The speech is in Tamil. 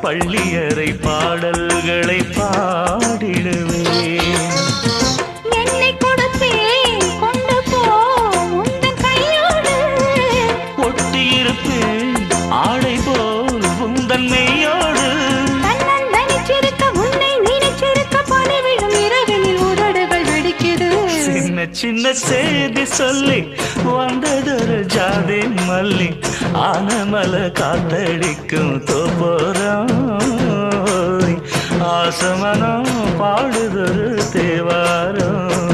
பள்ளியறை பாடல்களை பாடிடுவேன். என்னை கொடுப்பேன் கொண்டு போ உந்தன் கையோடு. ஒட்டியிருப்பேன் ஆடை போல் உந்தன் மெய்யோடு. தன்னந்தனிச்சிருக்க உன்னை நினைச்சிருக்க பணிவிடும் இரவினில் உதடுகள் வெடிக்குது. சின்ன சின்ன செய்தி சொல்லி வந்ததொரு ஜாதி மல்லி ஆனமல காத்தடிக்கும் தோப்போரம். ஆசமனம் பாடுதொரு தேவாரம்.